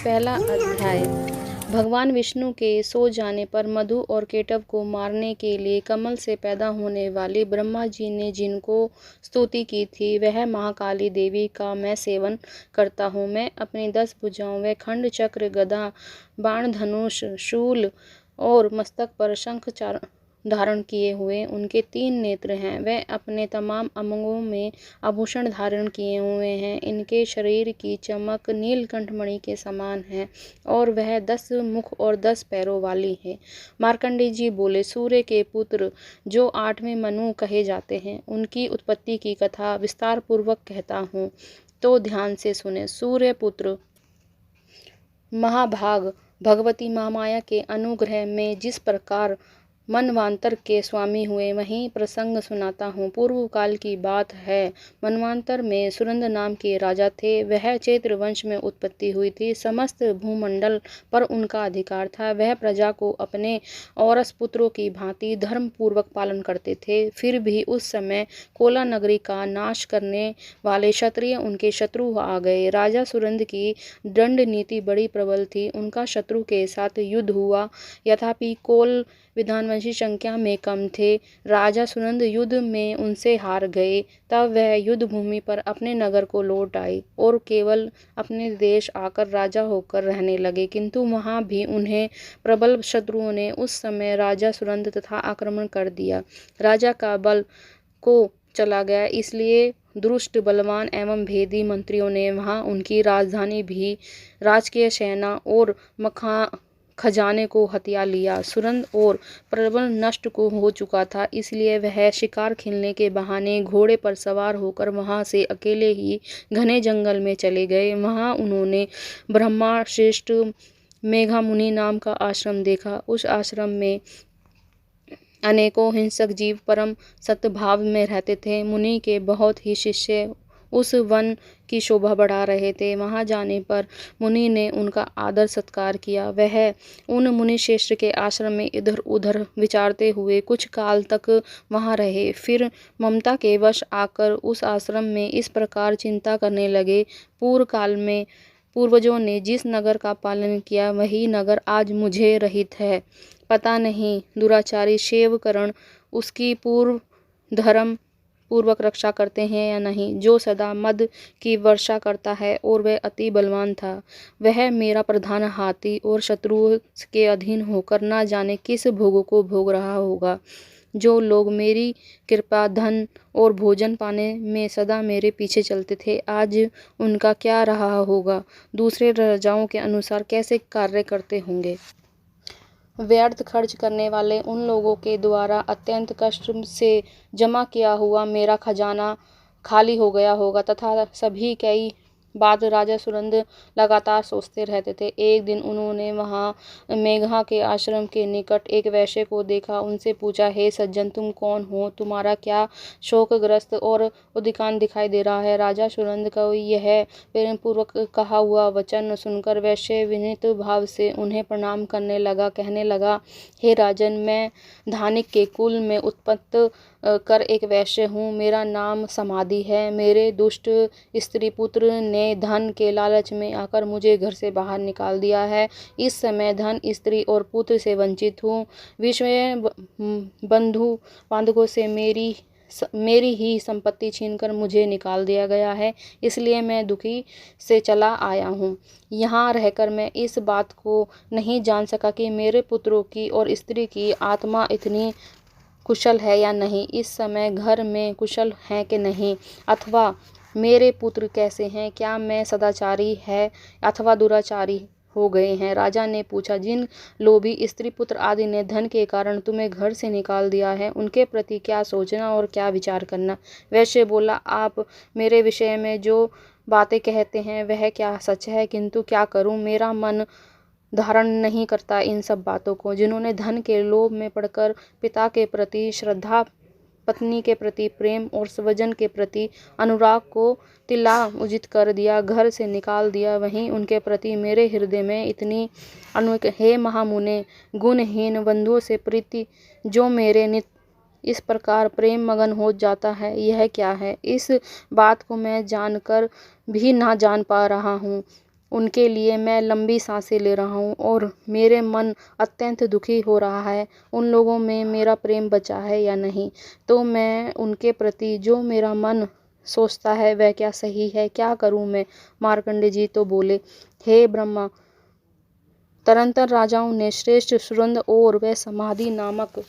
पहला अध्याय। भगवान विष्णु के सो जाने पर मधु और केटव को मारने के लिए कमल से पैदा होने वाली ब्रह्मा जी ने जिनको स्तुति की थी, वह महाकाली देवी का मैं सेवन करता हूँ। मैं अपनी 10 भुजाओं व खंड चक्र, गदा, बाण, धनुष, शूल और मस्तक पर शंख धारण किए हुए उनके 3 नेत्र हैं। वह अपने तमाम अंगों में आभूषण धारण किए हुए हैं। इनके शरीर की चमक नीलकंठ मणि के समान है और वह 10 मुख और 10 पैरों वाली है। मार्कंडेय जी बोले, सूर्य के पुत्र जो 8वें मनु कहे जाते हैं, उनकी उत्पत्ति की कथा विस्तार पूर्वक कहता हूँ, तो ध्यान से सुने। सूर्य पुत्र महाभाग भगवती महामाया के अनुग्रह में जिस प्रकार मनवांतर के स्वामी हुए, वहीं प्रसंग सुनाता हूँ। पूर्व काल की बात है। मनवांतर में सुरंद नाम के राजा थे। वह चैत्र वंश में उत्पत्ति हुई थी। समस्त भूमंडल पर उनका अधिकार था। वह प्रजा को अपने औरस पुत्रों की भांति धर्म पूर्वक पालन करते थे। फिर भी उस समय कोला नगरी का नाश करने वाले क्षत्रिय उनके शत्रु आ गए। राजा सुरंद की दंड नीति बड़ी प्रबल थी। उनका शत्रु के साथ युद्ध हुआ। यद्यपि कोल विद्वांसी संख्या में कम थे, राजा सुनंद युद्ध में उनसे हार गए। तब वह युद्ध भूमि पर अपने नगर को लौट आए और केवल अपने देश आकर राजा होकर रहने लगे। किंतु वहां भी उन्हें प्रबल शत्रुओं ने उस समय राजा सुनंद तथा आक्रमण कर दिया। राजा का बल को चला गया, इसलिए दुष्ट, बलवान एवं भेदी मंत्रियों ने वहां उनकी राजधानी भी, राजकीय सेना और खजाने को हथिया लिया। सुरंद और प्रबल नष्ट को हो चुका था, इसलिए वह शिकार खेलने के बहाने घोड़े पर सवार होकर वहां से अकेले ही घने जंगल में चले गए। वहां उन्होंने ब्रह्मा श्रेष्ठ मेघा मुनि नाम का आश्रम देखा। उस आश्रम में अनेकों हिंसक जीव परम सद्भाव में रहते थे। मुनि के बहुत ही शिष्य उस वन की शोभा बढ़ा रहे थे। वहां जाने पर मुनि ने उनका आदर सत्कार किया। वह उन मुनि श्रेष्ठ के आश्रम में इधर उधर विचारते हुए कुछ काल तक वहां रहे। फिर ममता के वश आकर उस आश्रम में इस प्रकार चिंता करने लगे, पूर्व काल में पूर्वजों ने जिस नगर का पालन किया, वही नगर आज मुझे रहित है। पता नहीं दुराचारी सेवकरण उसकी पूर्व धर्म पूर्वक रक्षा करते हैं या नहीं। जो सदा मद की वर्षा करता है और वह अति बलवान था, वह मेरा प्रधान हाथी और शत्रुओं के अधीन होकर न जाने किस भोगों को भोग रहा होगा। जो लोग मेरी कृपा, धन और भोजन पाने में सदा मेरे पीछे चलते थे, आज उनका क्या रहा होगा। दूसरे राजाओं के अनुसार कैसे कार्य करते होंगे। व्यर्थ खर्च करने वाले उन लोगों के द्वारा अत्यंत कष्ट से जमा किया हुआ मेरा खजाना खाली हो गया होगा। तथा सभी कई बात राजा सुनंद लगातार सोचते रहते थे। एक दिन उन्होंने वहां मेघा के आश्रम के निकट एक वैश्य को देखा। उनसे पूछा, हे सज्जन, तुम कौन हो? तुम्हारा क्या शोकग्रस्त और उदासीन दिखाई दे रहा है? राजा सुनंद का यह प्रेम पूर्वक कहा हुआ वचन सुनकर वैश्य विनीत भाव से उन्हें प्रणाम करने लगा। कहने लगा, हे राजन, मैं धानिक के कुल में उत्पन्न कर एक वैश्य हूँ। मेरा नाम समाधि है। मेरे दुष्ट स्त्री पुत्र ने धन के लालच में आकर मुझे घर से बाहर निकाल दिया है। इस समय धन, स्त्री और पुत्र से वंचित हूँ। विश्व बंधु बांधवों से मेरी ही संपत्ति छीनकर मुझे निकाल दिया गया है, इसलिए मैं दुखी से चला आया हूँ। यहाँ रहकर मैं इस बात को नहीं जान सका कि मेरे पुत्रों की और स्त्री की आत्मा इतनी कुशल है या नहीं। इस समय घर में कुशल है कि नहीं, अथवा मेरे पुत्र कैसे हैं? क्या मैं सदाचारी है अथवा दुराचारी हो गए हैं? राजा ने पूछा, जिन लोभी स्त्री पुत्र आदि ने धन के कारण तुम्हें घर से निकाल दिया है, उनके प्रति क्या सोचना और क्या विचार करना? वैश्य बोला, आप मेरे विषय में जो बातें कहते हैं वह क्या सच है, किंतु क्या करूं, मेरा मन धारण नहीं करता इन सब बातों को। जिन्होंने धन के लोभ में पड़कर पिता के प्रति श्रद्धा, पत्नी के प्रति प्रेम और स्वजन के प्रति अनुराग को तिला उजित कर दिया, घर से निकाल दिया, वहीं उनके प्रति मेरे हृदय में इतनी हे महामुने, गुणहीन बंधुओं से प्रीति जो मेरे नित्य इस प्रकार प्रेम मगन हो जाता है, यह क्या है? इस बात को मैं जानकर भी ना जान पा रहा हूँ। उनके लिए मैं लंबी सांसें ले रहा हूँ और मेरे मन अत्यंत दुखी हो रहा है। उन लोगों में मेरा प्रेम बचा है या नहीं, तो मैं उनके प्रति जो मेरा मन सोचता है वह क्या सही है, क्या करूँ मैं। मार्कंडे जी तो बोले, हे ब्रह्मा, तरंतर राजाओं ने श्रेष्ठ सुरंद और वह समाधि नामक